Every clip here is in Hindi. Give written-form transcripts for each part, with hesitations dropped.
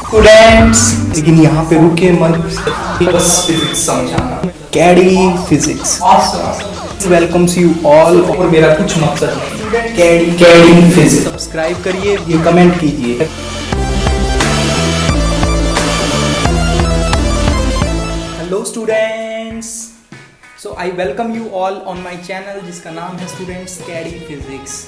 स्टूडेंट्स, लेकिन यहाँ पे रुके मत, बस फिजिक्स समझाना। कैडी फिजिक्स वेलकम्स यू ऑल। और मेरा कुछ मकसद नहीं, कैडी फिजिक्स सब्सक्राइब करिए, ये कमेंट कीजिए। Hello students, so I welcome you all on my channel जिसका नाम है स्टूडेंट्स कैडी फिजिक्स।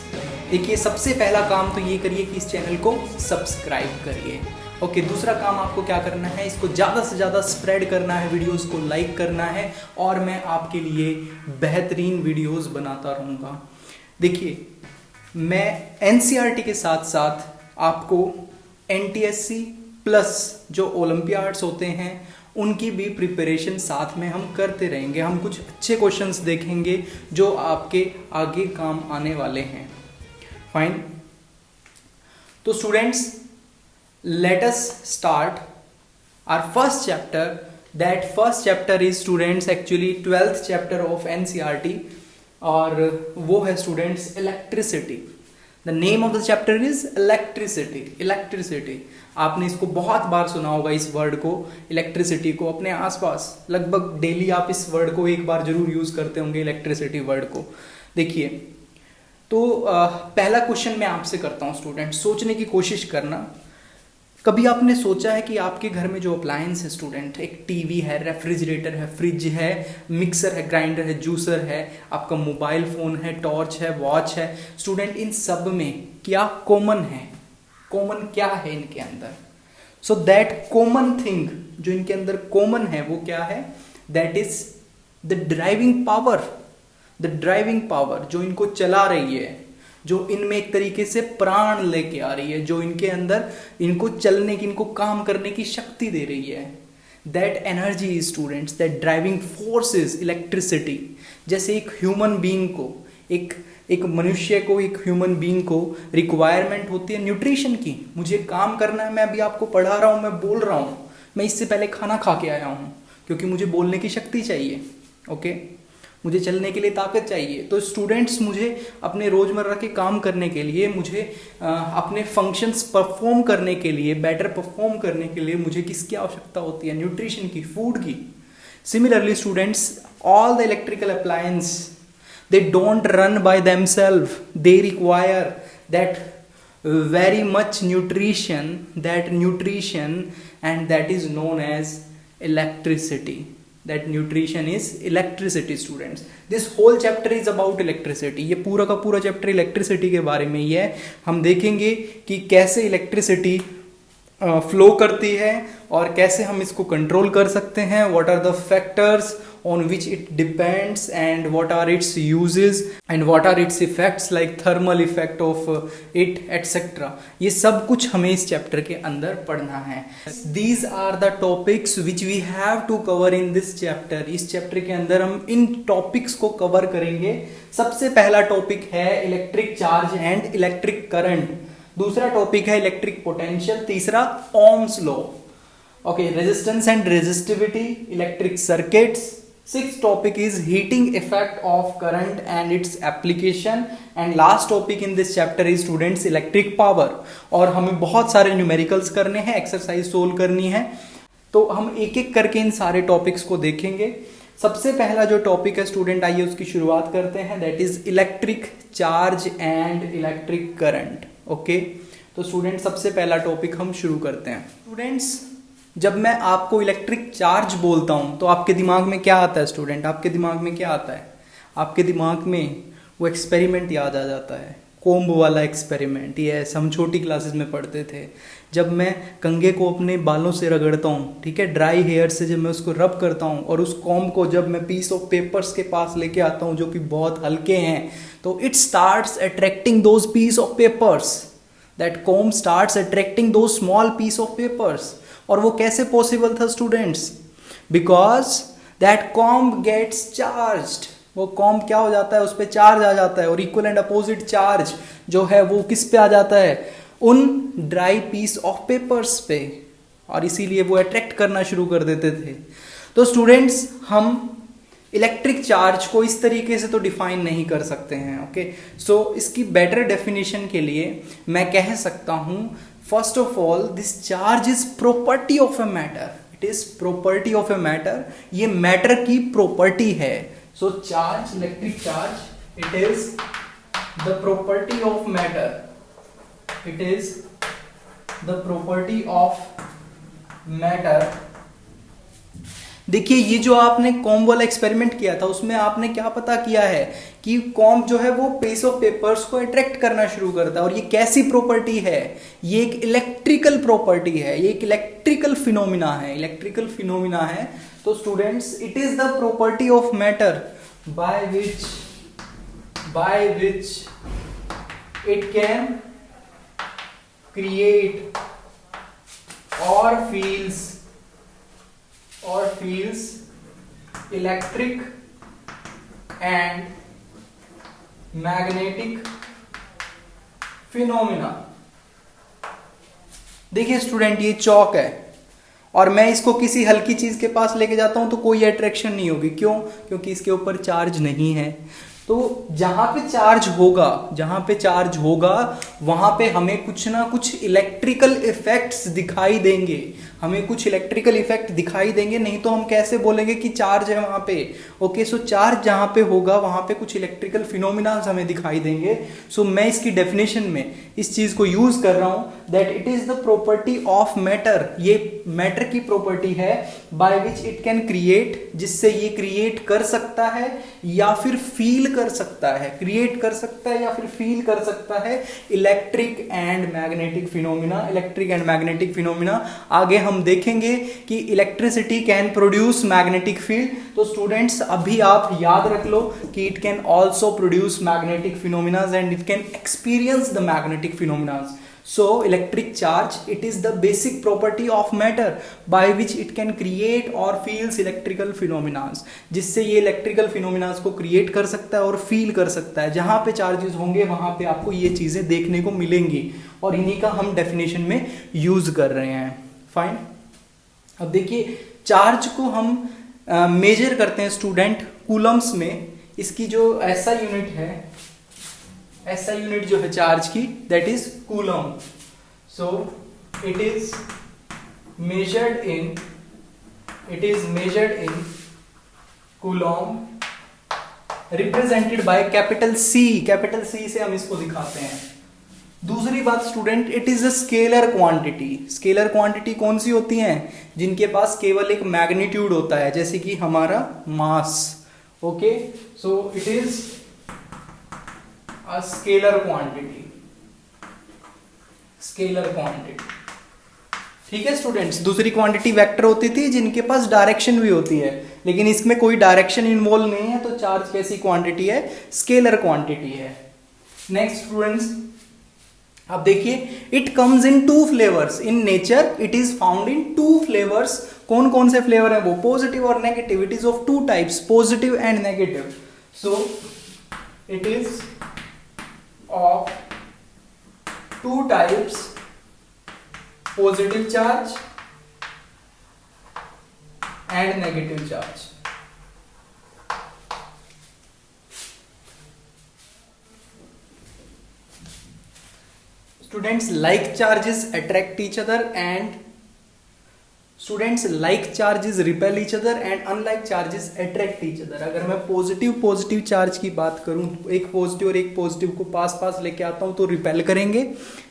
देखिए, सबसे पहला काम तो ये करिए कि इस चैनल को सब्सक्राइब करिए। ओके, दूसरा काम आपको क्या करना है, इसको ज़्यादा से ज़्यादा स्प्रेड करना है, वीडियोस को लाइक करना है और मैं आपके लिए बेहतरीन वीडियोस बनाता रहूँगा। देखिए, मैं एनसीईआरटी के साथ साथ आपको एनटीएससी प्लस जो ओलंपियाड्स होते हैं उनकी भी प्रिपरेशन साथ में हम करते रहेंगे। हम कुछ अच्छे क्वेश्चंस देखेंगे जो आपके आगे काम आने वाले हैं। फाइन, तो students, let us start our first chapter. That first chapter is students actually 12th chapter of NCERT और वो है students electricity. The name of the chapter is electricity. Electricity, आपने इसको बहुत बार सुना होगा, इस वर्ड को, इलेक्ट्रिसिटी को अपने आसपास लगभग डेली आप इस वर्ड को एक बार जरूर यूज करते होंगे, इलेक्ट्रिसिटी वर्ड को। देखिए, तो पहला क्वेश्चन मैं आपसे करता हूँ स्टूडेंट, सोचने की कोशिश करना। कभी आपने सोचा है कि आपके घर में जो अप्लायंस है स्टूडेंट, एक टीवी है, रेफ्रिजरेटर है, फ्रिज है, मिक्सर है, ग्राइंडर है, जूसर है, आपका मोबाइल फ़ोन है, टॉर्च है, वॉच है, स्टूडेंट, इन सब में क्या कॉमन है? कॉमन क्या है इनके अंदर? सो दैट कॉमन थिंग जो इनके अंदर कॉमन है वो क्या है? That is the driving power. The driving power जो इनको चला रही है, जो इनमें एक तरीके से प्राण लेके आ रही है, जो इनके अंदर इनको चलने की, इनको काम करने की शक्ति दे रही है। That energy is students, that driving force is electricity. जैसे एक ह्यूमन बीइंग को, एक मनुष्य को, एक ह्यूमन बीइंग को रिक्वायरमेंट होती है न्यूट्रिशन की। मुझे काम करना है, मैं अभी आपको पढ़ा रहा हूँ, मैं बोल रहा हूँ, मैं इससे पहले खाना खा के आया हूँ क्योंकि मुझे बोलने की शक्ति चाहिए। ओके, मुझे चलने के लिए ताकत चाहिए। तो स्टूडेंट्स, मुझे अपने रोज़मर्रा के काम करने के लिए, मुझे अपने फंक्शंस परफॉर्म करने के लिए, बेटर परफॉर्म करने के लिए मुझे किसकी आवश्यकता होती है? न्यूट्रिशन की, फूड की। Similarly students, all the electrical appliance, they don't run by themselves, they require that very much nutrition, and that is known as electricity. That nutrition is electricity students. This whole chapter is about electricity. ये पूरा का पूरा चैप्टर इलेक्ट्रिसिटी के बारे में ही है। हम देखेंगे कि कैसे इलेक्ट्रिसिटी फ्लो करती है और कैसे हम इसको कंट्रोल कर सकते हैं, what are the factors on which it depends and what are its uses and what are its effects like thermal effect of it etc. ये सब कुछ हमें इस चैप्टर के अंदर पढ़ना है। These are the topics which we have to cover in this chapter. इस चैप्टर के अंदर हम इन टॉपिक्स को कवर करेंगे। सबसे पहला टॉपिक है electric charge and electric current, दूसरा टॉपिक है इलेक्ट्रिक पोटेंशियल, तीसरा Ohm's law, okay, resistance and resistivity, electric circuits. Sixth topic is heating effect of current and its application, and last topic in this chapter is students electric power। और हमें बहुत सारे न्यूमेरिकल्स करने हैं, एक्सरसाइज सोल्व करनी है, तो हम एक एक करके इन सारे टॉपिक्स को देखेंगे। सबसे पहला जो टॉपिक है स्टूडेंट, आइए उसकी शुरुआत करते हैं, that is electric charge and electric current. Okay, तो स्टूडेंट, सबसे पहला टॉपिक हम शुरू करते हैं। स्टूडेंट्स, जब मैं आपको इलेक्ट्रिक चार्ज बोलता हूं तो आपके दिमाग में क्या आता है स्टूडेंट? आपके दिमाग में क्या आता है? आपके दिमाग में वो एक्सपेरिमेंट याद आ जाता है, कोम्ब वाला एक्सपेरिमेंट। ये हम छोटी क्लासेस में पढ़ते थे, जब मैं कंघे को अपने बालों से रगड़ता हूँ, ठीक है, ड्राई हेयर से जब मैं उसको रब करता हूँ और उस कॉम्ब को जब मैं पीस ऑफ पेपर्स के पास लेके आता हूँ जो कि बहुत हल्के हैं, तो it starts attracting those piece of papers. That comb starts attracting those small piece of papers. और वो कैसे पॉसिबल था students? Because that comb gets charged. वो कॉम्ब क्या हो जाता है, उस पर चार्ज आ जाता है, और इक्वल एंड अपोजिट चार्ज जो है वो किस पे आ जाता है? उन ड्राई पीस ऑफ पेपर्स पे, और इसीलिए वो अट्रैक्ट करना शुरू कर देते थे। तो स्टूडेंट्स, हम इलेक्ट्रिक चार्ज को इस तरीके से तो डिफाइन नहीं कर सकते हैं। ओके, सो इसकी बेटर डेफिनेशन के लिए मैं कह सकता हूँ first of all this charge is property of a matter, it is property of a matter, ये मैटर की प्रॉपर्टी है. So charge, electric charge, it is the property of matter, it is the property of matter. देखिए ये जो आपने कॉम वाला एक्सपेरिमेंट किया था उसमें आपने क्या पता किया है कि कॉम जो है वो पीस ऑफ पेपर्स को अट्रैक्ट करना शुरू करता है. और ये कैसी प्रॉपर्टी है? ये एक इलेक्ट्रिकल प्रॉपर्टी है, ये एक इलेक्ट्रिकल फिनोमिना है, इलेक्ट्रिकल फिनोमिना है. तो students it is the property of matter by which it can create और feels electric and magnetic phenomena. देखिए स्टूडेंट ये चौक है और मैं इसको किसी हल्की चीज के पास लेके जाता हूं तो कोई अट्रैक्शन नहीं होगी. क्यों? क्योंकि इसके ऊपर चार्ज नहीं है. तो जहां पे चार्ज होगा वहां पे हमें कुछ ना कुछ इलेक्ट्रिकल इफेक्ट्स दिखाई देंगे, हमें कुछ इलेक्ट्रिकल इफेक्ट दिखाई देंगे. नहीं तो हम कैसे बोलेंगे कि चार्ज है वहां पे. ओके, सो चार्ज जहां पे होगा वहां पे कुछ इलेक्ट्रिकल फिनोमिना हमें दिखाई देंगे. सो मैं इसकी डेफिनेशन में इस चीज को यूज कर रहा हूं that it is the property of matter. ये मैटर की प्रॉपर्टी है by which it can create, जिससे ये क्रिएट कर सकता है या फिर फील कर सकता है, क्रिएट कर सकता है या फिर फील कर सकता है electric and magnetic phenomena. Electric and magnetic phenomena आगे हम देखेंगे कि electricity can produce magnetic field. तो स्टूडेंट्स अभी आप याद रख लो कि it can also produce magnetic phenomenas and it can experience the magnetic phenomenas. So electric charge, it is the basic property of matter by which it can create or feels electrical phenomena, जिससे ये electrical phenomena को create कर सकता है और feel कर सकता है. जहां पे charges होंगे वहां पे आपको ये चीजें देखने को मिलेंगी और इन्हीं का हम definition में use कर रहे हैं. फाइन. अब देखिए चार्ज को हम मेजर करते हैं स्टूडेंट कूलम्स में. इसकी जो ऐसा यूनिट है, ऐसा यूनिट जो है चार्ज की, that is coulomb. So it is measured in coulomb represented by capital C. Capital C से हम इसको दिखाते हैं. दूसरी बात student, it is a scalar quantity. Scalar quantity कौन सी होती हैं? जिनके पास केवल एक मैग्नीट्यूड होता है, जैसे कि हमारा mass. Okay, so it is a scalar quantity. ठीक है स्टूडेंट्स. दूसरी क्वांटिटी वेक्टर होती थी जिनके पास डायरेक्शन भी होती है, लेकिन इसमें कोई डायरेक्शन इन्वॉल्व नहीं है. तो चार्ज कैसी क्वांटिटी है? स्केलर क्वांटिटी है. नेक्स्ट स्टूडेंट्स अब देखिए, it comes in 2 flavours. In nature it is found in 2 flavours. कौन कौन से फ्लेवर है वो? पॉजिटिव और negative. It is of 2 types, positive and negative. So it is of 2 types, positive charge and negative charge. Students, like charges attract each other and students like charges repel each other and unlike charges attract each other. अगर मैं पॉजिटिव चार्ज की बात करूं, एक पॉजिटिव और एक पॉजिटिव को पास लेके आता हूं तो रिपेल करेंगे.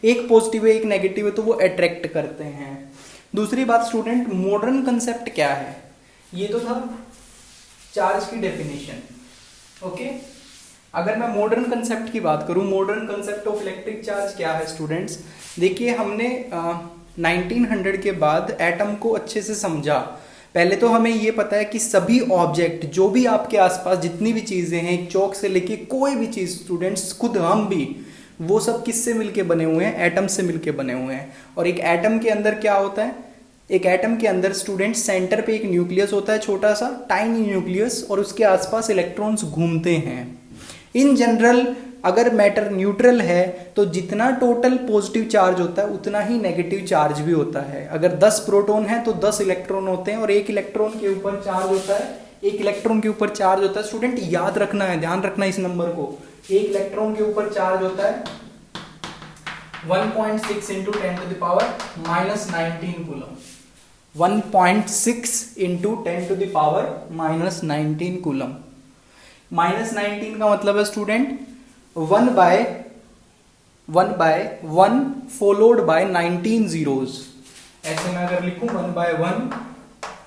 एक पॉजिटिव है एक नेगेटिव है तो वो अट्रैक्ट करते हैं. दूसरी बात स्टूडेंट, मॉडर्न कंसेप्ट क्या है? ये तो था चार्ज की डेफिनेशन. ओके, अगर मैं मॉडर्न कंसेप्ट की बात करूं, modern concept of electric charge क्या है स्टूडेंट्स? देखिए हमने 1900 के बाद एटम को अच्छे से समझा. पहले तो हमें ये पता है कि सभी ऑब्जेक्ट, जो भी आपके आसपास जितनी भी चीज़ें हैं, एक चौक से लेके कोई भी चीज़ स्टूडेंट्स, खुद हम भी, वो सब किससे मिलके बने हुए हैं? एटम से मिलके बने हुए हैं. और एक एटम के अंदर क्या होता है? एक एटम के अंदर स्टूडेंट्स सेंटर पे एक न्यूक्लियस होता है, छोटा सा टाइनी न्यूक्लियस, और उसके आसपास इलेक्ट्रॉन्स घूमते हैं. इन जनरल अगर मैटर न्यूट्रल है तो जितना टोटल पॉजिटिव चार्ज होता है उतना ही नेगेटिव चार्ज भी होता है. अगर 10 प्रोटॉन है तो 10 इलेक्ट्रॉन होते हैं और एक इलेक्ट्रॉन के ऊपर चार्ज होता है, एक इलेक्ट्रॉन के ऊपर चार्ज होता है. स्टूडेंट याद रखना है, ध्यान रखना इस नंबर को. एक इलेक्ट्रॉन के ऊपर चार्ज होता है 1.6 into 10 to the power minus 19 coulomb. 1.6 into 10 to the power minus 19 coulomb. Minus 19 का मतलब है स्टूडेंट 1/1 फॉलोड बाय 19 जीरोज। ऐसे मैं अगर लिखूं 1/1,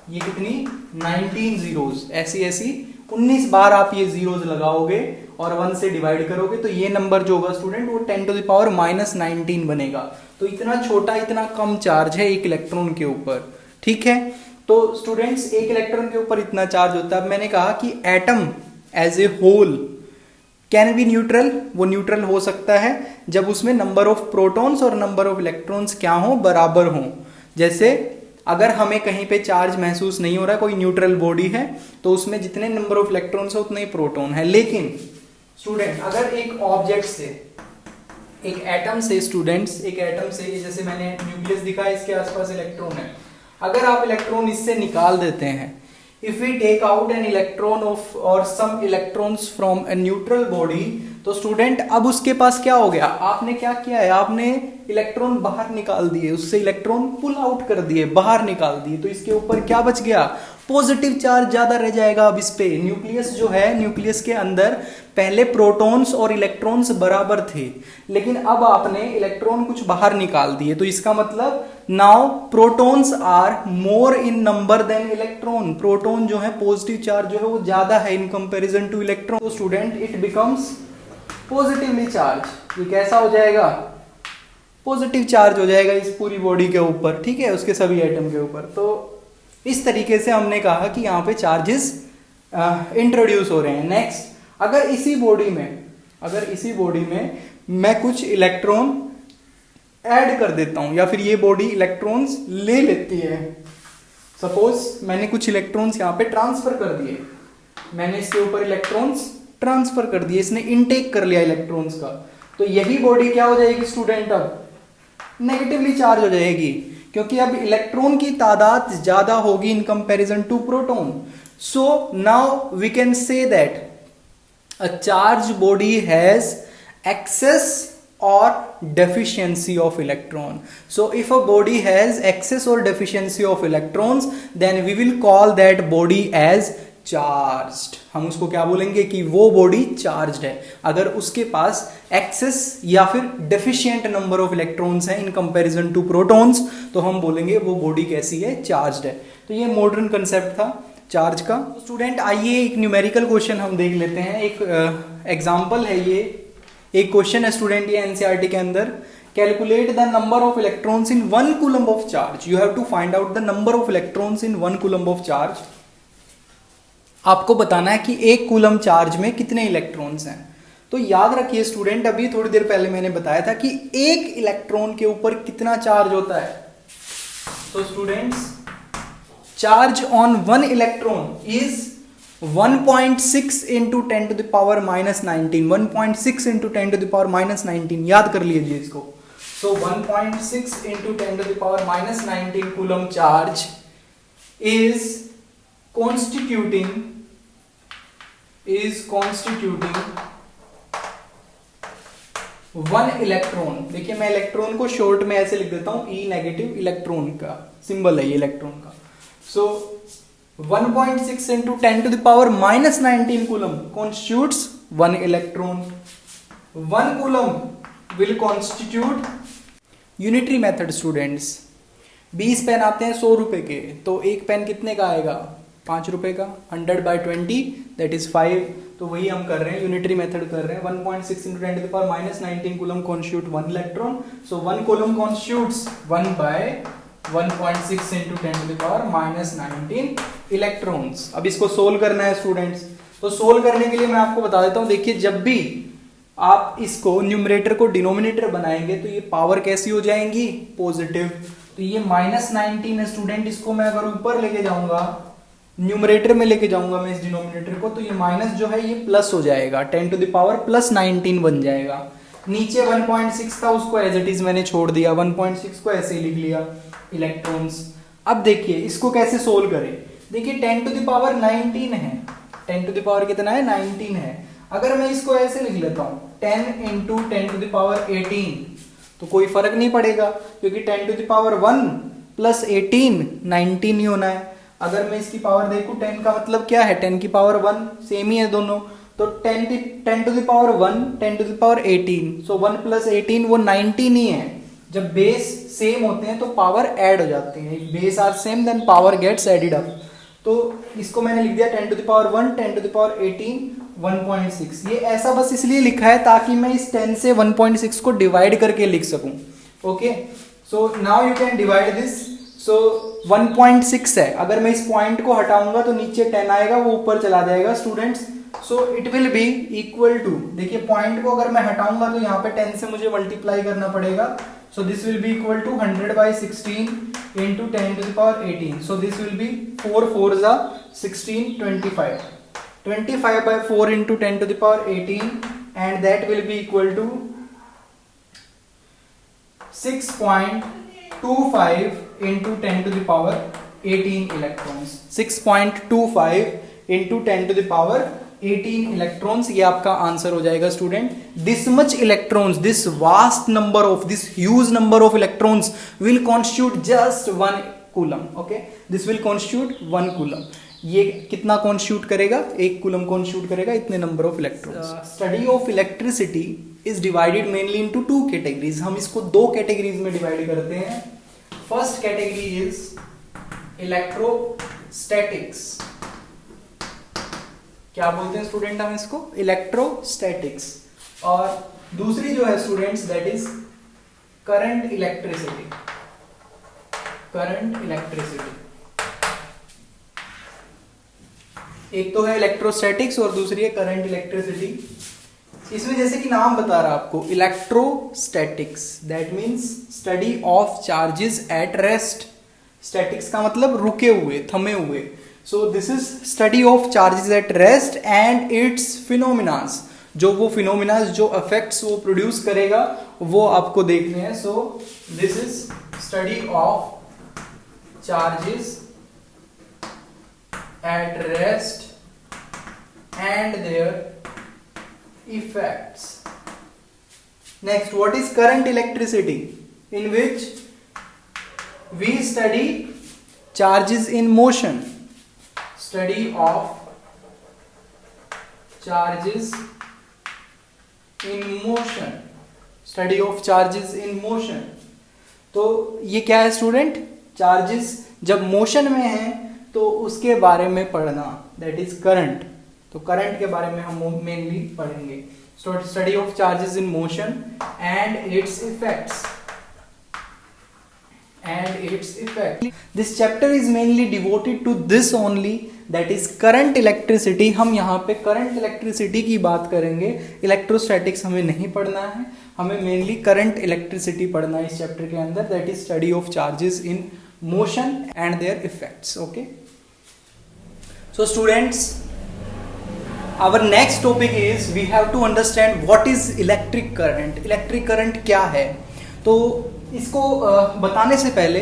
ये कितनी 19 जीरोज, ऐसी ऐसी 19 बार आप ये जीरोज लगाओगे और 1 से डिवाइड करोगे तो ये नंबर जो होगा स्टूडेंट वो 10 टू द पावर माइनस 19 बनेगा। तो इतना छोटा, इतना कम चार्ज है एक इलेक्ट्रॉन के ऊपर, ठीक है। तो स्टूडेंट्स एक इलेक्ट्रॉन के ऊपर इतना चार्ज होता है। अब मैंने कहा कि atom as a whole can be neutral, वो न्यूट्रल हो सकता है जब उसमें नंबर ऑफ प्रोटॉन्स और नंबर ऑफ इलेक्ट्रॉन्स क्या हो, बराबर हो। जैसे अगर हमें कहीं पे चार्ज महसूस नहीं हो रहा, कोई न्यूट्रल बॉडी है, तो उसमें जितने नंबर ऑफ इलेक्ट्रॉन्स है उतने ही प्रोटॉन है। लेकिन स्टूडेंट अगर एक ऑब्जेक्ट से, एक एटम से स्टूडेंट्स, एक एटम से, जैसे मैंने न्यूक्लियस दिखा है, इसके आसपास इलेक्ट्रॉन है, अगर आप इलेक्ट्रॉन इससे निकाल देते हैं, if we take out an electron of or some electrons from a neutral body, तो स्टूडेंट अब उसके पास क्या हो गया, आपने क्या किया है, आपने इलेक्ट्रॉन बाहर निकाल दिए, उससे इलेक्ट्रॉन पुल आउट कर दिए, बाहर निकाल दिए, तो इसके ऊपर क्या बच गया, पॉजिटिव चार्ज ज्यादा रह जाएगा। अब इस पे न्यूक्लियस जो है, न्यूक्लियस के अंदर पहले प्रोटॉन्स और इलेक्ट्रॉन्स बराबर थे, लेकिन अब आपने इलेक्ट्रॉन कुछ बाहर निकाल दिए, तो इसका मतलब now protons are more in number than electron. Proton जो है, पॉजिटिव चार्ज जो है वो ज्यादा है इन कंपैरिजन टू इलेक्ट्रॉन। तो student it becomes positively charged. ये कैसा हो जाएगा, पॉजिटिव चार्ज हो जाएगा इस पूरी बॉडी के ऊपर, ठीक है, उसके सभी एटम के ऊपर। तो इस तरीके से हमने कहा कि यहाँ पे चार्जेस इंट्रोड्यूस हो रहे हैं। नेक्स्ट, अगर इसी बॉडी में मैं कुछ इलेक्ट्रॉन ऐड कर देता हूं, या फिर ये बॉडी इलेक्ट्रॉन्स ले लेती है, सपोज मैंने कुछ इलेक्ट्रॉन्स यहाँ पे ट्रांसफर कर दिए, मैंने इसके ऊपर इलेक्ट्रॉन्स ट्रांसफर कर दिए, इसने इनटेक कर लिया इलेक्ट्रॉन्स का, तो यही बॉडी क्या हो जाएगी स्टूडेंट, अब नेगेटिवली चार्ज हो जाएगी, क्योंकि अब इलेक्ट्रॉन की तादाद ज्यादा होगी in comparison to proton. So now we can say that a charged body has excess or deficiency of electron. So if a body has excess or deficiency of electrons, then we will call that body as charged. हम उसको क्या बोलेंगे कि वो बॉडी चार्ज्ड है। अगर उसके पास एक्सेस या फिर डेफिशिएंट नंबर ऑफ इलेक्ट्रॉन्स हैं इन कंपैरिजन टू प्रोटॉन्स, तो हम बोलेंगे वो बॉडी कैसी है, चार्ज्ड है। तो ये मॉडर्न कंसेप्ट था चार्ज का। स्टूडेंट आइए एक न्यूमेरिकल क्वेश्चन हम देख लेते हैं। एक एग्जांपल है, ये एक क्वेश्चन है स्टूडेंट, ये एनसीईआरटी के अंदर। Calculate the number of electrons in 1 coulomb of charge. You have to find out the number of electrons in 1 coulomb of charge. आपको बताना है कि 1 कूलम चार्ज में कितने इलेक्ट्रॉन्स हैं। तो याद रखिए स्टूडेंट, अभी थोड़ी देर पहले मैंने बताया था कि एक इलेक्ट्रॉन के ऊपर कितना चार्ज होता है। तो students, charge on 1 electron is 1.6 into 10 to the power minus 19. 1.6 into 10 to the power minus 19, याद कर लीजिए इसको। So 1.6 into 10 to the power minus 19 coulomb charge is constituting 1 electron. देखिए मैं इलेक्ट्रॉन को शॉर्ट में ऐसे लिख देता हूं, E नेगेटिव इलेक्ट्रॉन का सिंबल है ये इलेक्ट्रॉन का। So 1.6 into 10 to the power minus 19 coulomb constitutes 1 electron. 1 coulomb will constitute unitary method students। 20 pen आते हैं 100 रुपए के, तो एक पेन कितने का आएगा, 5 रुपए का। 100/20 that is 5। तो वही हम कर रहे हैं, यूनिटरी मेथड कर रहे हैं। 1.6 into 10 to the power minus 19 coulomb constitute 1 electron. So 1 coulomb constitutes 1/1.6 into 10 to the power minus 19 electrons. अब इसको सोल्व करना है स्टूडेंट्स। तो सोल्व करने के लिए मैं आपको बता देता हूं, देखिए जब भी आप इसको न्यूमरेटर को डिनोमिनेटर बनाएंगे तो ये पावर कैसी हो जाएंगी, पॉजिटिव। तो ये -19 है स्टूडेंट, इसको मैं अगर ऊपर लेके जाऊंगा, न्यूमरेटर में लेके जाऊंगा मैं इस डिनोमिनेटर को, तो ये माइनस जो है ये प्लस हो जाएगा, 10 to the power plus 19 बन जाएगा। नीचे 1.6 था, उसको एज इट इज मैंने छोड़ दिया, 1.6 को ऐसे ही लिख लिया इलेक्ट्रॉन्स। अब देखिए इसको कैसे सोल्व करें। देखिए 10 to the power 19 है, 10 to the power कितना है, 19 है। अगर मैं इसको ऐसे लिख लेता हूं 10 into 10 to the power 18, तो कोई फर्क नहीं पड़ेगा, क्योंकि 10 टू द पावर 1 प्लस 18 19 ही होना है। अगर मैं इसकी पावर देखूं 10 का मतलब क्या है, 10 की पावर 1 सेम ही है दोनों, तो 10 to the power 1 10 to the power 18, so 1 plus 18 वो 19 ही है। जब बेस सेम होते हैं तो पावर ऐड हो जाती है, base are same then power gets added up. तो इसको मैंने लिख दिया 10 to the power 1 10 to the power 18 1.6। ये ऐसा बस इसलिए लिखा है ताकि मैं इस 10 से 1.6 को डिवाइड करके लिख सकूं। Okay, so now you can divide this. So 1.6 है, अगर मैं इस पॉइंट को हटाऊंगा तो नीचे 10 आएगा, वो ऊपर चला जाएगा students. So it will be equal to, देखिए पॉइंट को अगर मैं हटाऊंगा तो यहाँ पे 10 से मुझे मल्टीप्लाई करना पड़ेगा। So this will be equal to 100 by 16 into 10 to the power 18. So this will be 4 4s are 16 25. 25 by 4 into 10 to the power 18, and that will be equal to 6.25 into 10 to the power 18 electrons. 6.25 into 10 to the power 18 electrons, ये आपका आंसर हो जाएगा student. This much electrons, this vast number of, this huge number of electrons will constitute just 1 coulomb. Okay, this will constitute 1 coulomb. ये कितना कॉन्स्टिट्यूट करेगा, 1 कूलम कॉन्स्टिट्यूट करेगा इतने number of electrons. Study of electricity is divided mainly into 2 categories. हम इसको 2 कैटेगरीज में डिवाइड करते हैं। First category is electrostatics. क्या बोलते हैं स्टूडेंट हम इसको, इलेक्ट्रोस्टैटिक्स। और दूसरी जो है students that is current electricity. Current electricity, एक तो है इलेक्ट्रोस्टैटिक्स और दूसरी है करंट इलेक्ट्रिसिटी। इसमें जैसे कि नाम बता रहा आपको electrostatics, that means study of charges at rest. Statics का मतलब रुके हुए, थमे हुए। So this is study of charges at rest and its phenomena। जो वो phenomena, जो effects वो produce करेगा वो आपको देखने हैं। So this is study of charges at rest and their effects. Next, what is current electricity, in which we study charges in motion। Study of charges in motion। Study of charges in motion। तो ये क्या है स्टूडेंट, चार्जेस जब मोशन में हैं तो उसके बारे में पढ़ना, दैट इज करंट। तो करंट के बारे में हम मेनली पढ़ेंगे। Study of charges in motion and it's effects. And its effect. This chapter is mainly devoted to this only, that is current electricity। हम यहाँ पे current electricity की बात करेंगे, इलेक्ट्रोस्टैटिक्स हमें नहीं पढ़ना है, हमें mainly current electricity पढ़ना है इस चैप्टर के अंदर, that is study of charges in motion and their effects। Okay, so students, our next topic is we have to understand what is electric current। electric current क्या है, तो इसको बताने से पहले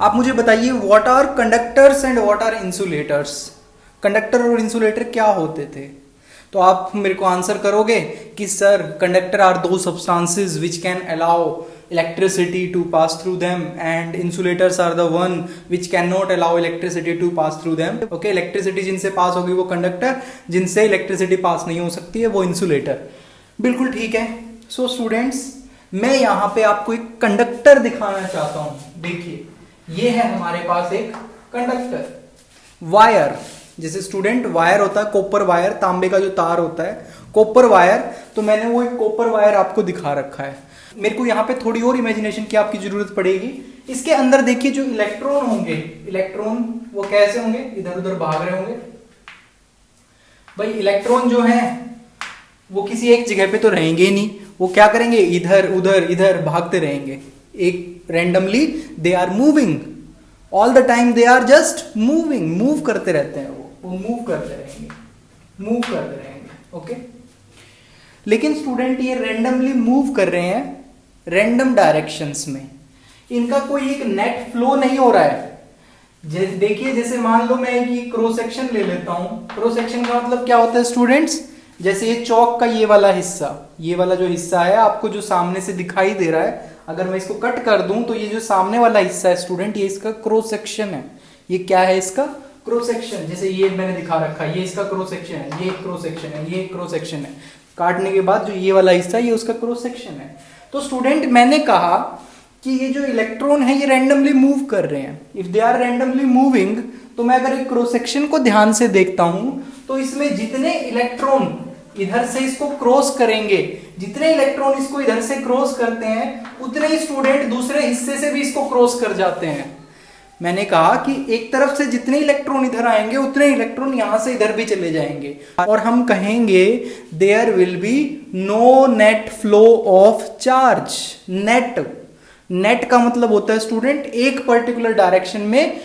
आप मुझे बताइए what are conductors and what are insulators. Conductor और इंसुलेटर क्या होते थे, तो आप मेरे को आंसर करोगे कि sir conductor are the substances which can allow electricity to pass through them and insulators are the one which can not allow electricity to pass through them. Okay, electricity जिनसे पास होगी वो कंडक्टर, जिनसे इलेक्ट्रिसिटी पास नहीं हो सकती है वो इंसुलेटर। बिल्कुल ठीक है। सो स्टूडेंट्स, मैं यहाँ पे आपको एक कंडक्टर दिखाना चाहता हूं। देखिए, ये है हमारे पास एक कंडक्टर। वायर, जैसे स्टूडेंट वायर होता है, कॉपर वायर, तांबे का जो तार होता है, कॉपर वायर, तो मैंने वो एक कॉपर वायर आपको दिखा रखा है। मेरे को यहाँ पे थोड़ी और इमेजिनेशन की आपकी जरूरत पड़ेगी। इसके अंदर देखिए जो इलेक्ट्रॉन होंगे, इलेक्ट्रॉन वो कैसे होंगे, इधर उधर भाग रहे होंगे। भाई इलेक्ट्रॉन जो है वो किसी एक जगह पे तो रहेंगे ही नहीं, वो क्या करेंगे, इधर उधर इधर भागते रहेंगे। एक randomly they are moving all the time, they are just moving, move करते रहते हैं, वो मूव करते रहेंगे, मूव करते रहेंगे। ओके, लेकिन स्टूडेंट ये रैंडमली मूव कर रहे हैं रैंडम डायरेक्शंस में, इनका कोई एक नेट फ्लो नहीं हो रहा है। देखिए, जैसे मान लो मैं एक क्रॉस सेक्शन ले लेता हूं। क्रॉस सेक्शन का मतलब क्या होता है स्टूडेंट्स, जैसे ये चौक का ये वाला हिस्सा, ये वाला जो हिस्सा है आपको जो सामने से दिखाई दे रहा है, अगर मैं इसको कट कर दूं तो ये जो सामने वाला हिस्सा है स्टूडेंट, ये इसका क्रॉस सेक्शन है। ये क्या है? इसका क्रॉस सेक्शन। जैसे ये मैंने दिखा रखा है, ये इसका क्रॉस सेक्शन है, ये क्रॉस सेक्शन है, ये क्रॉस सेक्शन है। काटने के बाद जो ये वाला हिस्सा ये उसका क्रॉस सेक्शन है। तो स्टूडेंट मैंने कहा कि ये जो इलेक्ट्रॉन है ये रैंडमली मूव कर रहे हैं। If they are randomly moving, तो मैं अगर एक क्रॉस सेक्शन को ध्यान से देखता हूं तो इसमें जितने इलेक्ट्रॉन इधर से इसको क्रॉस करेंगे, जितने इलेक्ट्रॉन इसको इधर से क्रॉस करते हैं, उतने ही स्टूडेंट दूसरे हिस्से से भी इसको क्रॉस कर जाते हैं। मैंने कहा कि एक तरफ से जितने इलेक्ट्रॉन इधर आएंगे उतने इलेक्ट्रॉन यहां से इधर भी चले जाएंगे, और हम कहेंगे there will be no net flow of charge. Net का मतलब होता है स्टूडेंट एक पर्टिकुलर डायरेक्शन में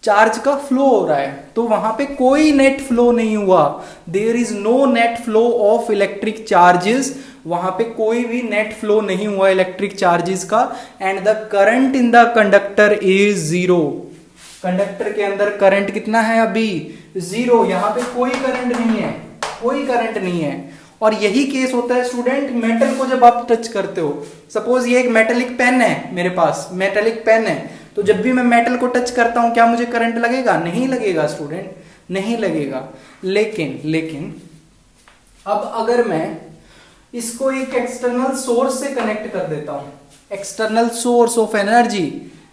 चार्ज का फ्लो हो रहा है, तो वहां पे कोई नेट फ्लो नहीं हुआ। There is no net flow of electric charges, वहां पे कोई भी नेट फ्लो नहीं हुआ इलेक्ट्रिक चार्जेस का। And the current in the conductor is zero. Conductor के अंदर करंट कितना है? अभी जीरो। यहां पे कोई करंट नहीं है, कोई करंट नहीं है। और यही केस होता है स्टूडेंट मेटल को जब आप टच करते हो। सपोज ये एक मेटेलिक पेन है मेरे पास, मेटेलिक पेन है, तो जब भी मैं मेटल को टच करता हूं क्या मुझे करंट लगेगा? नहीं लगेगा स्टूडेंट, नहीं लगेगा। लेकिन अब अगर मैं इसको एक एक्सटर्नल सोर्स से कनेक्ट कर देता हूं, external source of energy,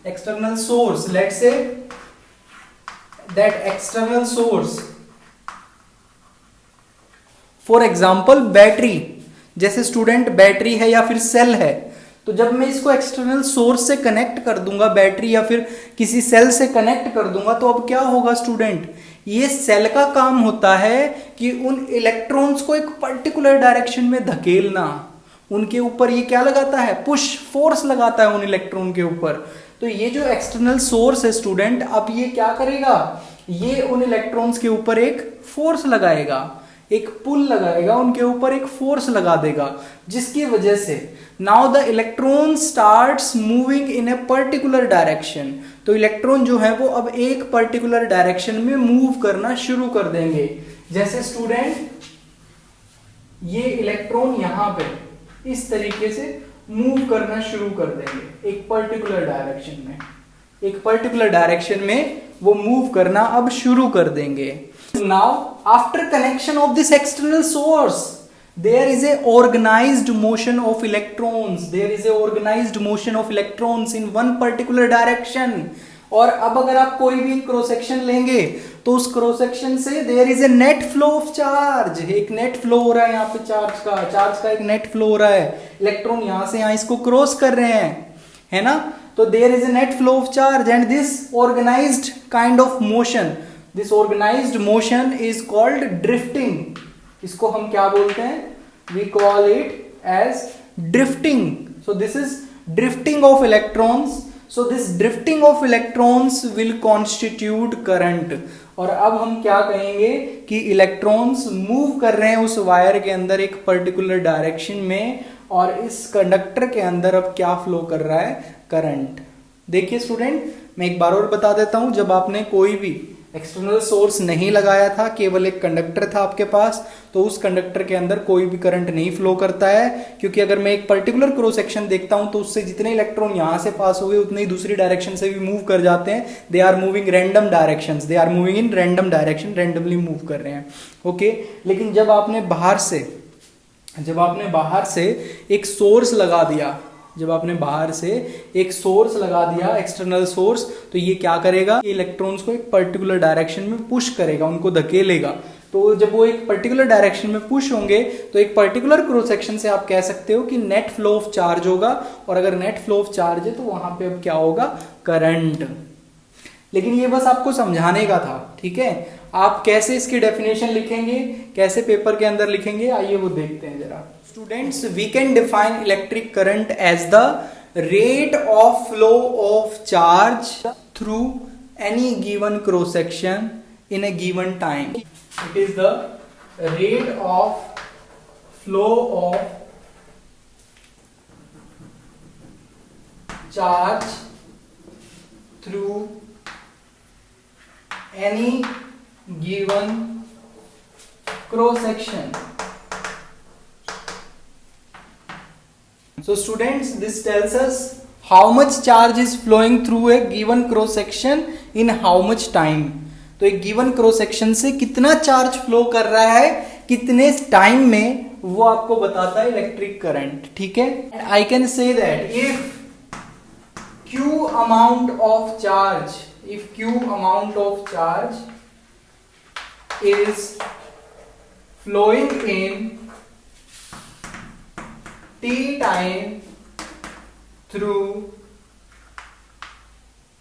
external source, let's say that external source for example battery, जैसे स्टूडेंट बैटरी है या फिर सेल है, तो जब मैं इसको एक्सटर्नल सोर्स से कनेक्ट कर दूंगा, बैटरी या फिर किसी सेल से कनेक्ट कर दूंगा, तो अब क्या होगा स्टूडेंट? ये सेल का काम होता है कि उन इलेक्ट्रॉन्स को एक पर्टिकुलर डायरेक्शन में धकेलना। उनके ऊपर ये क्या लगाता है? पुश फोर्स लगाता है उन इलेक्ट्रॉन के ऊपर। तो ये जो एक्सटर्नल सोर्स है स्टूडेंट, अब ये क्या करेगा? ये उन इलेक्ट्रॉन्स के ऊपर एक फोर्स लगाएगा, एक पुल लगाएगा, उनके ऊपर एक फोर्स लगा देगा, जिसकी वजह से now the electron starts moving in a particular direction. तो इलेक्ट्रॉन जो है वो अब एक पर्टिकुलर डायरेक्शन में मूव करना शुरू कर देंगे। जैसे स्टूडेंट ये इलेक्ट्रॉन यहां पे इस तरीके से मूव करना शुरू कर देंगे एक पर्टिकुलर डायरेक्शन में, एक पर्टिकुलर डायरेक्शन में वो मूव करना अब शुरू कर देंगे। Now, after connection of this external source, there is a organized motion of electrons. There is a organized motion of electrons in one particular direction. और अब अगर आप कोई भी क्रॉस सेक्शन लेंगे तो उस क्रॉस सेक्शन से there is a net flow of charge. एक नेट फ्लो हो रहा है यहाँ पे चार्ज का एक नेट फ्लो हो रहा है। इलेक्ट्रॉन यहां से यहां इसको क्रॉस कर रहे हैं, है ना? तो there is a net flow of charge and this organised kind of motion, this organised motion is called drifting. इसको हम क्या बोलते हैं? We call it as drifting. So this is drifting of electrons. So this drifting of electrons will constitute current. और अब हम क्या कहेंगे कि इलेक्ट्रॉन्स मूव कर रहे हैं उस वायर के अंदर एक पर्टिकुलर डायरेक्शन में, और इस कंडक्टर के अंदर अब क्या फ्लो कर रहा है? करंट। देखिए स्टूडेंट, मैं एक बार और बता देता हूं, जब आपने कोई भी एक्सटर्नल सोर्स नहीं लगाया था, केवल एक कंडक्टर था आपके पास, तो उस कंडक्टर के अंदर कोई भी करंट नहीं फ्लो करता है, क्योंकि अगर मैं एक पर्टिकुलर क्रॉस सेक्शन देखता हूं तो उससे जितने इलेक्ट्रॉन यहां से पास हो गए उतने ही दूसरी डायरेक्शन से भी मूव कर जाते हैं। They are moving random directions, they are moving in random direction, randomly move कर रहे हैं। ओके, लेकिन जब आपने बाहर से एक सोर्स लगा दिया, जब आपने बाहर से एक सोर्स लगा दिया, एक्सटर्नल सोर्स, तो ये क्या करेगा? इलेक्ट्रॉन्स को एक पर्टिकुलर डायरेक्शन में पुश करेगा, उनको धकेलेगा। तो जब वो एक पर्टिकुलर डायरेक्शन में पुश होंगे तो एक पर्टिकुलर क्रॉस सेक्शन से आप कह सकते हो कि नेट फ्लो ऑफ चार्ज होगा। और अगर नेट फ्लो ऑफ चार्ज है तो वहां पे अब क्या होगा? करंट। लेकिन ये बस आपको समझाने का था, ठीक है? आप कैसे इसकी डेफिनेशन लिखेंगे, कैसे पेपर के अंदर लिखेंगे, आइए वो देखते हैं जरा। Students, we can define electric current as the rate of flow of charge through any given cross section in a given time. It is the rate of flow of charge through any given cross section So students, this tells us how much charge is flowing through a given cross section in how much time. तो एक गिवन क्रॉस सेक्शन से कितना चार्ज फ्लो कर रहा है कितने टाइम में, वो आपको बताता है इलेक्ट्रिक करंट. ठीक है. I can say that if Q amount of charge, if Q amount of charge is flowing in T time through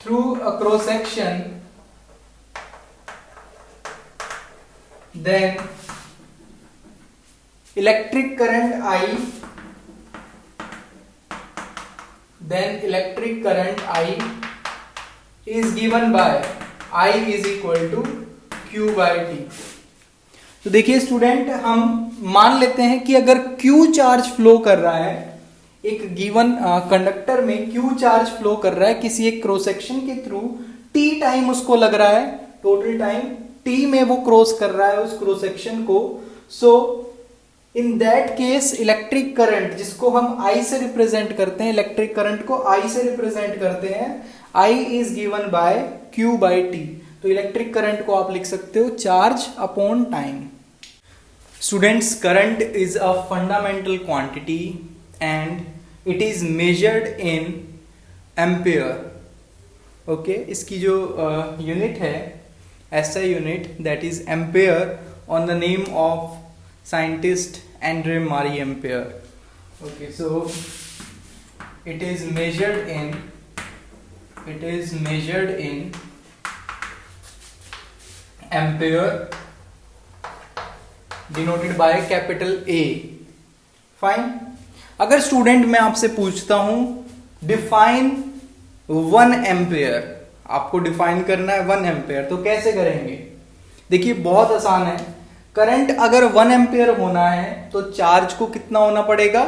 a cross section, then electric current I is given by I is equal to Q by T. तो देखिए स्टूडेंट, हम मान लेते हैं कि अगर Q चार्ज फ्लो कर रहा है, एक गिवन कंडक्टर में Q चार्ज फ्लो कर रहा है किसी एक क्रॉस सेक्शन के थ्रू, T टाइम उसको लग रहा है, टोटल टाइम T में वो क्रॉस कर रहा है उस क्रॉस सेक्शन को. So in that case electric current, जिसको हम I से रिप्रेजेंट करते हैं, इलेक्ट्रिक करंट को I से रिप्रेजेंट करते हैं, I is given by Q by T. तो इलेक्ट्रिक करंट को आप लिख सकते हो charge upon time. Students, current is a fundamental quantity and it is measured in ampere. Okay, इसकी जो यूनिट है, ऐसा unit, that is ampere, on the name of scientist Andre Marie Ampere. Okay, so it is measured in ampere, denoted by capital A. Fine. अगर स्टूडेंट मैं आपसे पूछता हूं डिफाइन 1 एम्पेयर, आपको डिफाइन करना है 1 एम्पेयर, तो कैसे करेंगे? देखिए बहुत आसान है. करंट अगर 1 एम्पियर होना है तो चार्ज को कितना होना पड़ेगा?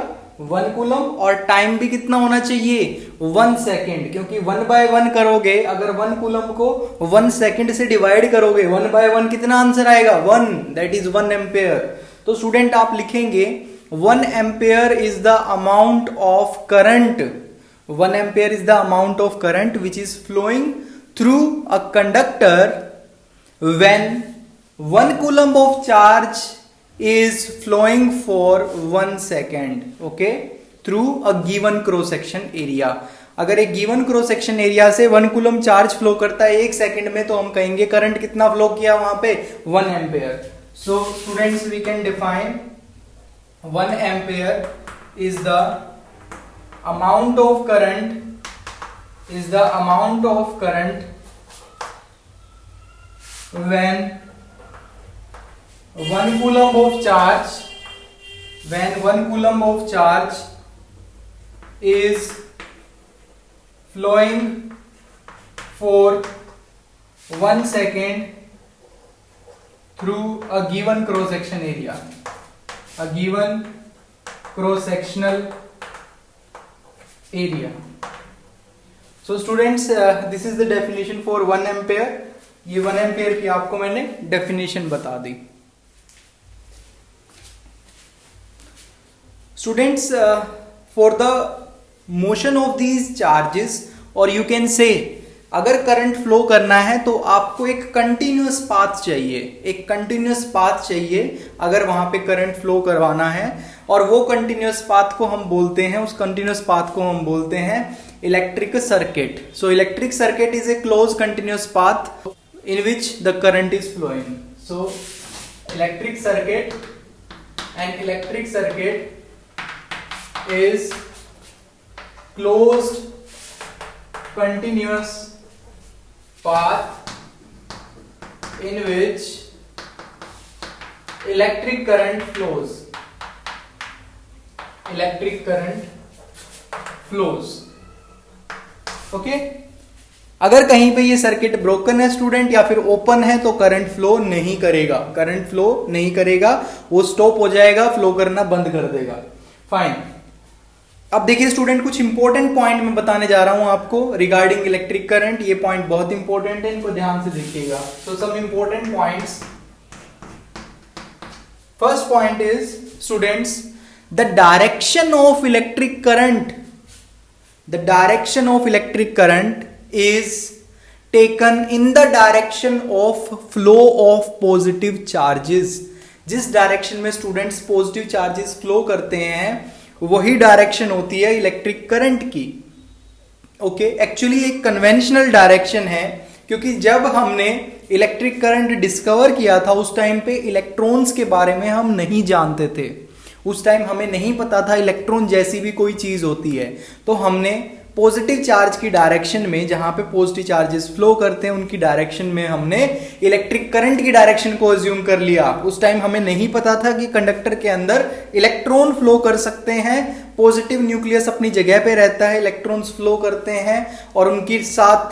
1 कूलम, और टाइम भी कितना होना चाहिए? 1 सेकेंड, क्योंकि 1 बाय 1 करोगे, अगर 1 कूलम को 1 सेकेंड से डिवाइड करोगे, 1 बाय 1 कितना आंसर आएगा? 1, दैट इज 1 एम्पियर. तो स्टूडेंट आप लिखेंगे 1 ampere is the amount of current, 1 ampere is the amount of current which is flowing through a conductor when 1 coulomb of charge is flowing for 1 second, okay, through a given cross section area. अगर एक गिवन क्रॉस सेक्शन एरिया से 1 कूलम चार्ज फ्लो करता है 1 सेकंड में, तो हम कहेंगे करंट कितना फ्लो किया वहां पे? 1 ampere. So students, we can define 1 ampere is the amount of current when 1 coulomb of charge is flowing for 1 second through a given cross section area, a given cross sectional area. So students, this is the definition for 1 ampere. ये 1 एम्पियर की आपको मैंने डेफिनेशन बता दी. Students, for the motion of these charges, और यू कैन से, अगर करंट फ्लो करना है तो आपको एक कंटिन्यूअस पाथ चाहिए, अगर वहां पे करंट फ्लो करवाना है, और वो कंटिन्यूअस पाथ को हम बोलते हैं electric circuit. So electric circuit is a close continuous path in which the current is flowing. So electric circuit is closed continuous path in which electric current flows. Okay. अगर कहीं पे ये सर्किट ब्रोकन है स्टूडेंट, या फिर ओपन है, तो करंट फ्लो नहीं करेगा, वो स्टॉप हो जाएगा, फ्लो करना बंद कर देगा. फाइन. अब देखिए स्टूडेंट, कुछ इंपॉर्टेंट पॉइंट मैं बताने जा रहा हूं आपको रिगार्डिंग इलेक्ट्रिक करंट. ये पॉइंट बहुत इंपॉर्टेंट है, इनको ध्यान से देखिएगा. So some important points. First point is students the direction of electric current is taken in the direction of flow of positive charges. जिस डायरेक्शन में स्टूडेंट्स पॉजिटिव चार्जेस फ्लो करते हैं वही डायरेक्शन होती है इलेक्ट्रिक करंट की। ओके, एक्चुअली एक कन्वेंशनल डायरेक्शन है, क्योंकि जब हमने इलेक्ट्रिक करंट डिस्कवर किया था उस टाइम पे इलेक्ट्रॉन्स के बारे में हम नहीं जानते थे। उस टाइम हमें नहीं पता था इलेक्ट्रॉन जैसी भी कोई चीज होती है। तो हमने पॉजिटिव चार्ज की डायरेक्शन में, जहां पे पॉजिटिव चार्जेस फ्लो करते हैं उनकी डायरेक्शन में हमने इलेक्ट्रिक करंट की डायरेक्शन को अज्यूम कर लिया। उस टाइम हमें नहीं पता था कि कंडक्टर के अंदर इलेक्ट्रॉन फ्लो कर सकते हैं, पॉजिटिव न्यूक्लियस अपनी जगह पे रहता है, इलेक्ट्रॉन्स फ्लो करते हैं और उनके साथ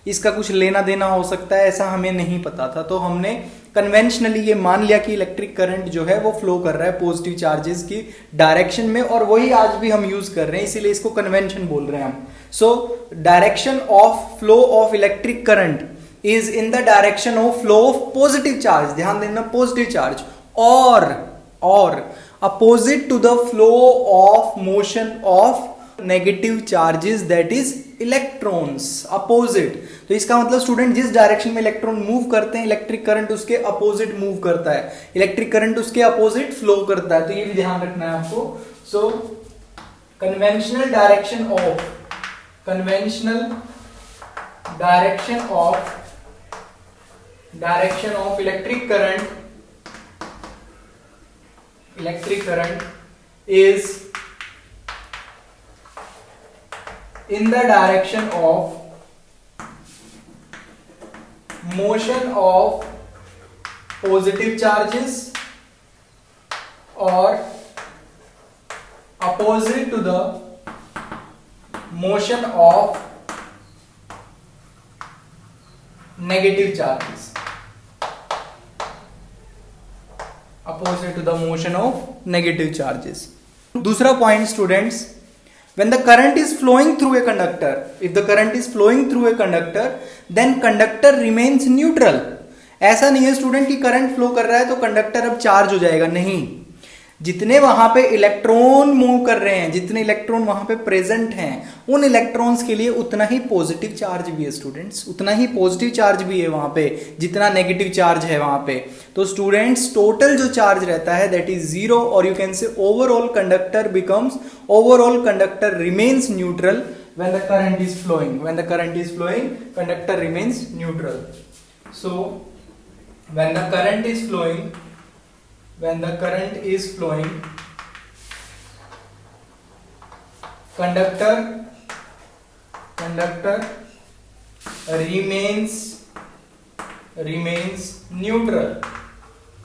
इसका कुछ लेना देना हो सकता है, ऐसा हमें नहीं पता था। तो हमने कन्वेंशनली ये मान लिया कि इलेक्ट्रिक करंट जो है वो फ्लो कर रहा है पॉजिटिव चार्जेस की डायरेक्शन में, और वही आज भी हम यूज कर रहे हैं, इसीलिए इसको कन्वेंशन बोल रहे हैं हम। So direction of flow of electric current is in the direction of flow of positive charge, ध्यान देना पॉजिटिव चार्ज, और opposite to the flow of motion of negative charges that is electrons. Opposite, तो इसका मतलब स्टूडेंट जिस डायरेक्शन में इलेक्ट्रॉन मूव करते हैं इलेक्ट्रिक करंट उसके अपोजिट मूव करता है, इलेक्ट्रिक करंट उसके अपोजिट फ्लो करता है। तो ये भी ध्यान रखना है आपको। So conventional direction of electric current is in the direction of motion of positive charges or opposite to the motion of negative charges, opposite to the motion of negative charges. दूसरा point students, when the current is flowing through a conductor, if the current is flowing through a conductor, then conductor remains neutral. ऐसा नहीं है स्टूडेंट कि करंट फ्लो कर रहा है तो कंडक्टर अब चार्ज हो जाएगा, नहीं। जितने वहां पे इलेक्ट्रॉन मूव कर रहे हैं, जितने इलेक्ट्रॉन वहां पे प्रेजेंट हैं, उन इलेक्ट्रॉन्स के लिए उतना ही पॉजिटिव चार्ज भी है स्टूडेंट्स, उतना ही पॉजिटिव चार्ज भी है वहां पे जितना नेगेटिव चार्ज है वहां पे। तो स्टूडेंट्स टोटल जो चार्ज रहता है दैट इज जीरो, और यू कैन से overall conductor remains neutral when the current is flowing. When the current is flowing, conductor remains neutral. So when the current is flowing, conductor remains neutral.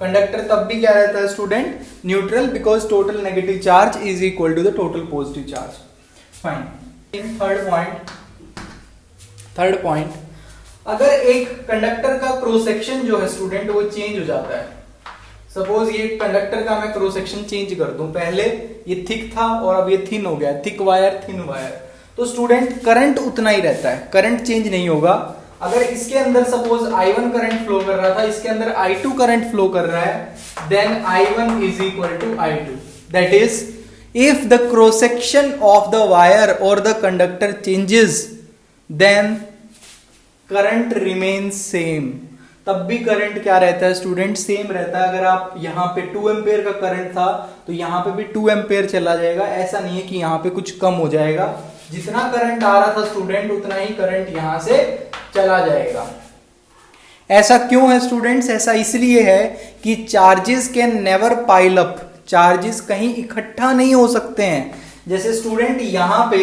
कंडक्टर तब भी क्या रहता है student? Neutral, because total negative charge is equal to the total positive charge. Fine. Third point, अगर एक कंडक्टर का क्रॉस सेक्शन जो है स्टूडेंट वो चेंज हो जाता है, सपोज ये कंडक्टर का मैं क्रॉस सेक्शन चेंज कर दूं, पहले ये थिक था और अब ये थिन हो गया, थिक वायर थिन वायर, तो स्टूडेंट करंट उतना ही रहता है, करंट चेंज नहीं होगा। अगर इसके अंदर सपोज I1 करंट फ्लो कर रहा था, इसके अंदर I2 करंट फ्लो कर रहा है, then I1 is equal to I2, that is if the cross section of the wire or the conductor changes then current remains same. तब भी करंट क्या रहता है स्टूडेंट? सेम रहता है। अगर आप यहाँ पे 2 एम्पेयर का करंट था तो यहाँ पे भी 2 एम्पेयर चला जाएगा, ऐसा नहीं है कि यहाँ पे कुछ कम हो जाएगा। जितना करंट आ रहा था स्टूडेंट उतना ही करंट यहाँ से चला जाएगा। ऐसा क्यों है स्टूडेंट्स? ऐसा इसलिए है कि charges can never pile up, charges कहीं इकट्ठा नहीं हो सकते हैं। जैसे स्टूडेंट यहाँ पे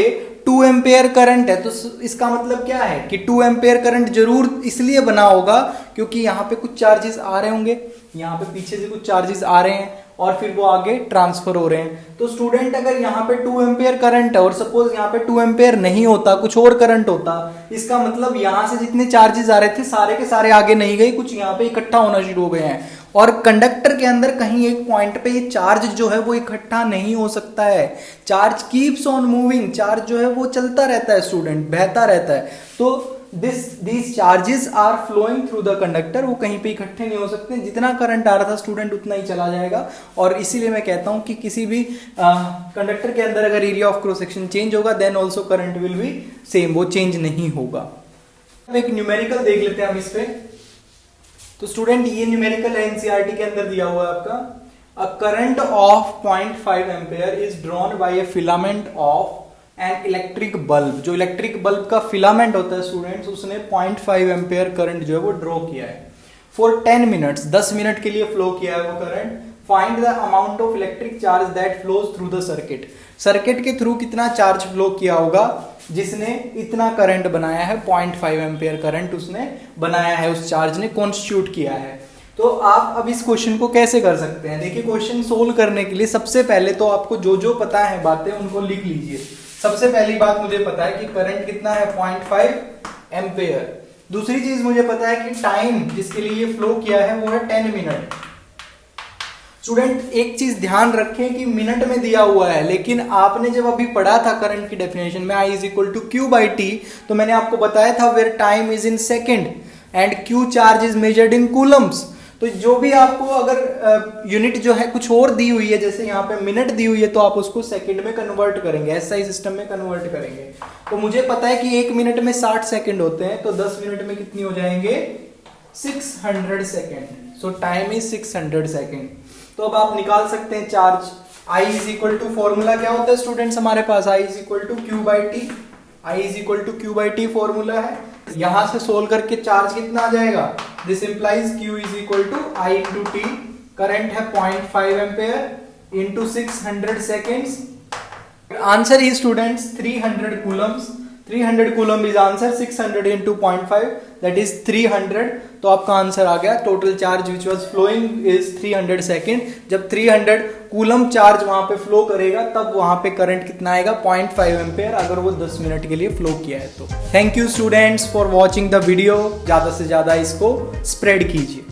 2 एम्पेयर करंट है, तो इसका मतलब क्या है कि 2 एम्पेयर करंट जरूर इसलिए बना होगा क्योंकि यहाँ पे कुछ चार्जेस आ रहे होंगे, यहाँ पे पीछे से कुछ चार्जेस आ रहे हैं और फिर वो आगे ट्रांसफर हो रहे हैं। तो स्टूडेंट अगर यहाँ पे 2 एम्पेयर करंट है और सपोज यहाँ पे 2 एम्पेयर नहीं होता, कुछ और करंट होता, इसका मतलब यहाँ से जितने चार्जेस आ रहे थे सारे के सारे आगे नहीं गए, कुछ यहाँ पे इकट्ठा होना शुरू हो गए हैं। और कंडक्टर के अंदर कहीं एक पॉइंट पे ये चार्ज जो है वो इकट्ठा नहीं हो सकता है। Charge keeps on moving, charge जो है वो चलता रहता है स्टूडेंट, बहता रहता है। तो these charges are flowing through the conductor, वो कहीं पे इकट्ठे नहीं हो सकते, जितना करंट आ रहा था स्टूडेंट उतना ही चला जाएगा। और इसीलिए मैं कहता हूं कि किसी भी कंडक्टर के अंदर अगर area of cross section change होगा then also current will be same, वो चेंज नहीं होगा। अब एक न्यूमेरिकल देख लेते हैं हम इस पे। तो स्टूडेंट ये न्यूमेरिकल है, एनसीईआरटी के अंदर दिया हुआ है आपका। A current of 0.5 ampere is drawn by A filament of an electric bulb. जो इलेक्ट्रिक बल्ब का फिलामेंट होता है स्टूडेंट्स, उसने 0.5 एम्पेयर करंट जो है वो ड्रॉ किया है फॉर 10 मिनट्स, 10 मिनट के लिए फ्लो किया है वो current. Find the amount of electric charge that flows through the circuit. Circuit के थ्रू कितना चार्ज फ्लो किया होगा जिसने इतना करंट बनाया है, 0.5 एम्पेयर करंट उसने बनाया है, उस चार्ज ने कॉन्स्टिट्यूट किया है। तो आप अब इस क्वेश्चन को कैसे कर सकते हैं? देखिए, क्वेश्चन सोल्व करने के लिए सबसे पहले तो आपको जो जो पता है बातें उनको लिख लीजिए। सबसे पहली बात मुझे पता है कि करंट कितना है, 0.5 एम्पेयर। दूसरी चीज मुझे पता है कि टाइम जिसके लिए ये फ्लो किया है वो है 10 मिनट। स्टूडेंट एक चीज ध्यान रखें कि मिनट में दिया हुआ है, लेकिन आपने जब अभी पढ़ा था करंट की डेफिनेशन में I is equal to Q by T, तो मैंने आपको बताया था where time is in second and Q charge is measured in coulombs. तो जो भी आपको अगर यूनिट जो है कुछ और दी हुई है, जैसे यहाँ पे मिनट दी हुई है, तो आप उसको सेकंड में कन्वर्ट करेंगे, एसआई सिस्टम में कन्वर्ट करेंगे। तो मुझे पता है कि 1 मिनट में 60 सेकंड होते हैं, तो 10 मिनट में कितनी हो जाएंगे, 600 second. So time is 600 second. तो अब आप निकाल सकते हैं charge. I is equal to, formula क्या होता है स्टूडेंट्स हमारे पास, I is equal to Q by T. I is equal to Q by T formula है। यहां से सोल्व करके चार्ज कितना आ जाएगा, this implies Q is equal to I into T. Current है 0.5 ampere into 600 seconds. Answer is students 300 Coulomb's. 300 coulomb is answer, 600 into 0.5 that is 300। तो आपका आंसर आ गया। Total charge which was following is 300 second. जब 300 कूलम चार्ज वहां पे फ्लो करेगा तब वहां पे करंट कितना आएगा, 0.5 एम्पेयर, अगर वो 10 मिनट के लिए फ्लो किया है तो। Thank you students for watching the video. ज्यादा से ज्यादा इसको स्प्रेड कीजिए।